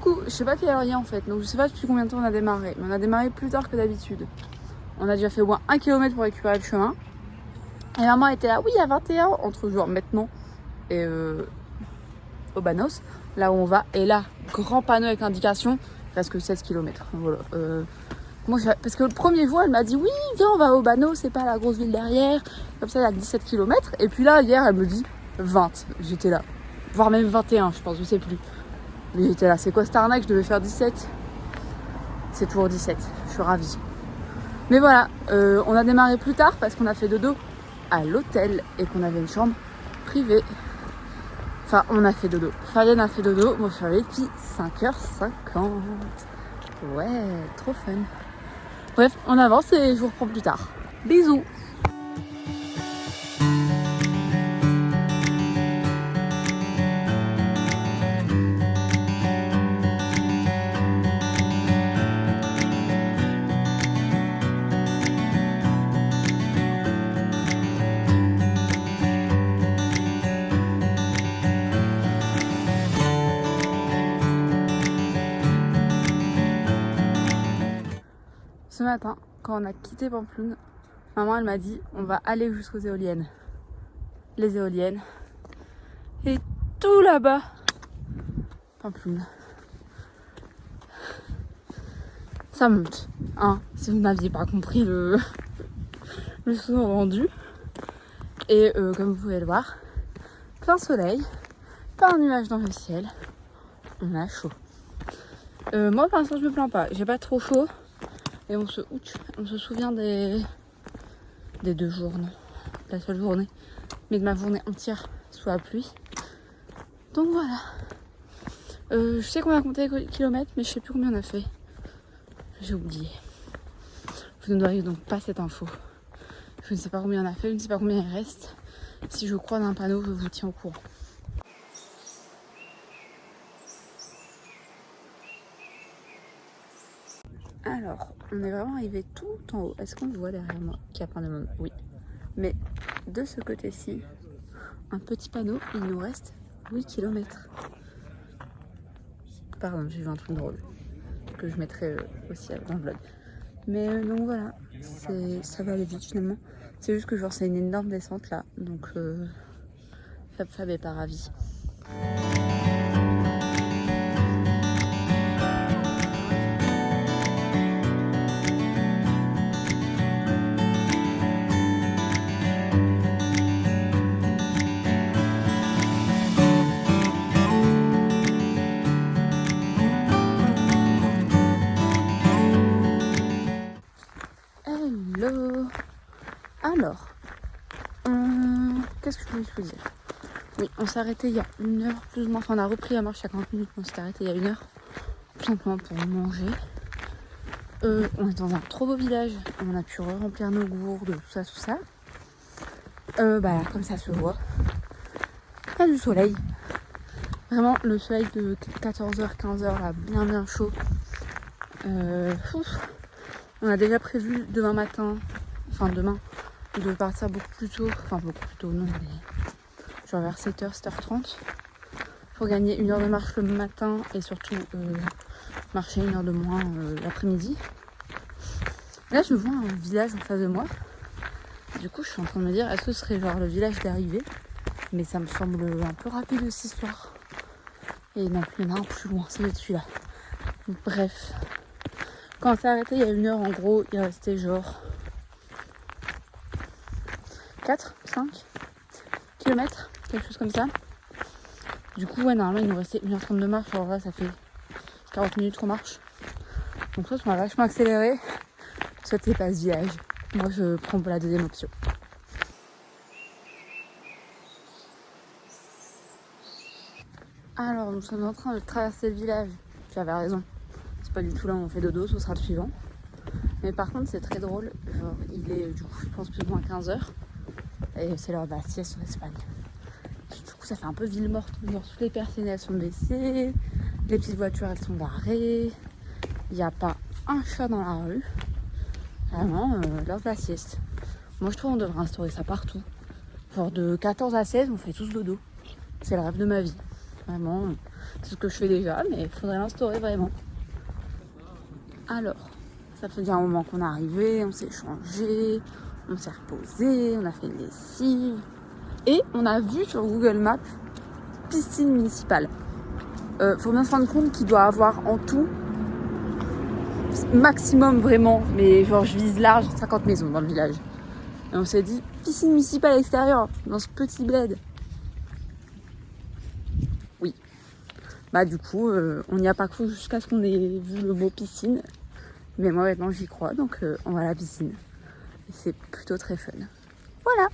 beaucoup. Je sais pas quelle heure il y a en fait, donc je sais pas depuis combien de temps on a démarré. Mais on a démarré plus tard que d'habitude. On a déjà fait au moins 1 km pour récupérer le chemin. Et maman était là, oui, à 21 entre genre maintenant et Obanos, là où on va. Et là, grand panneau avec indication, il reste que 16 km. Voilà. Moi, parce que le premier jour, elle m'a dit, oui, viens, on va à Obanos, c'est pas la grosse ville derrière. Comme ça, il y a 17 km. Et puis là, hier, elle me dit 20. J'étais là. Voire même 21, je pense, je sais plus. Mais j'étais là, c'est quoi cette arnaque, je devais faire 17. C'est toujours 17, je suis ravie. Mais voilà, on a démarré plus tard parce qu'on a fait dodo à l'hôtel et qu'on avait une chambre privée. Enfin, on a fait dodo. Fabienne a fait dodo, moi je suis arrivée depuis 5h50. Ouais, trop fun. Bref, on avance et je vous reprends plus tard. Bisous. Ce matin, quand on a quitté Pampelune, maman elle m'a dit on va aller jusqu'aux éoliennes. Les éoliennes. Et tout là-bas, Pampelune. Ça monte, hein, si vous n'aviez pas compris le sous-rendu. Et comme vous pouvez le voir, plein soleil, pas un nuage dans le ciel. On a chaud. Moi pour l'instant je me plains pas, j'ai pas trop chaud. Et on se souvient des 2 jours, non, la seule journée, mais de ma journée entière sous la pluie. Donc voilà. Je sais qu'on a compté les kilomètres, mais je sais plus combien on a fait. J'ai oublié. Vous ne voyez donc pas cette info. Je ne sais pas combien on a fait, je ne sais pas combien il reste. Si je croise un panneau, je vous tiens au courant. Alors, on est vraiment arrivé tout en haut. Est-ce qu'on le voit derrière moi qu'il y a plein de monde? Oui. Mais de ce côté-ci, un petit panneau, il nous reste 8 km. Pardon, j'ai vu un truc drôle que je mettrai aussi dans le vlog. Mais donc voilà, ça va aller vite finalement. C'est juste que genre c'est une énorme descente là, donc Fab est pas ravi. Hello. Alors, qu'est-ce que je voulais vous dire? Oui, on s'est arrêté il y a 1 heure plus ou moins. Enfin, on a repris la marche à 40 minutes, mais on s'est arrêté il y a 1 heure. Tout simplement pour manger. On est dans un trop beau village. On a pu remplir nos gourdes, tout ça. Comme ça se voit. Pas du soleil. Vraiment, le soleil de 14h, 15h, là, bien chaud. On a déjà prévu demain, de partir beaucoup plus tôt. Enfin, beaucoup plus tôt, non, mais genre vers 7h, 7h30. Pour gagner 1 heure de marche le matin et surtout marcher 1 heure de moins l'après-midi. Là, je vois un village en face de moi. Du coup, je suis en train de me dire, est-ce que ce serait genre le village d'arrivée? Mais ça me semble un peu rapide aussi ce soir. Et non, il y en a un plus loin, ça va être celui-là. Bref. Quand on s'est arrêté il y a 1 heure, en gros, il restait genre 4, 5 km, quelque chose comme ça. Du coup, ouais, normalement, il nous restait 1h30 de marche. Alors là, ça fait 40 minutes qu'on marche. Donc soit on va vachement accélérer, soit c'est pas ce village. Moi, je prends pour la deuxième option. Alors, nous sommes en train de traverser le village. Tu avais raison. C'est pas du tout là où on fait dodo, ce sera le suivant. Mais par contre, c'est très drôle. Genre, il est, du coup, je pense plus ou moins 15h. Et c'est l'heure de la sieste en Espagne. Du coup, ça fait un peu ville morte. Genre, toutes les personnes, elles sont baissées. Les petites voitures, elles sont garées. Il n'y a pas un chat dans la rue. Vraiment, l'heure de la sieste. Moi, je trouve qu'on devrait instaurer ça partout. Genre, de 14 à 16, on fait tous dodo. C'est le rêve de ma vie. Vraiment, c'est ce que je fais déjà, mais il faudrait l'instaurer vraiment. Alors, ça fait déjà un moment qu'on est arrivé, on s'est changé, on s'est reposé, on a fait une lessive. Et on a vu sur Google Maps piscine municipale. Faut bien se rendre compte qu'il doit avoir en tout maximum vraiment, mais genre je vise large, 50 maisons dans le village. Et on s'est dit piscine municipale extérieure dans ce petit bled. Oui. Bah du coup, on n'y a pas cru jusqu'à ce qu'on ait vu le mot piscine. Mais moi maintenant j'y crois, donc on va à la piscine. Et c'est plutôt très fun. Voilà.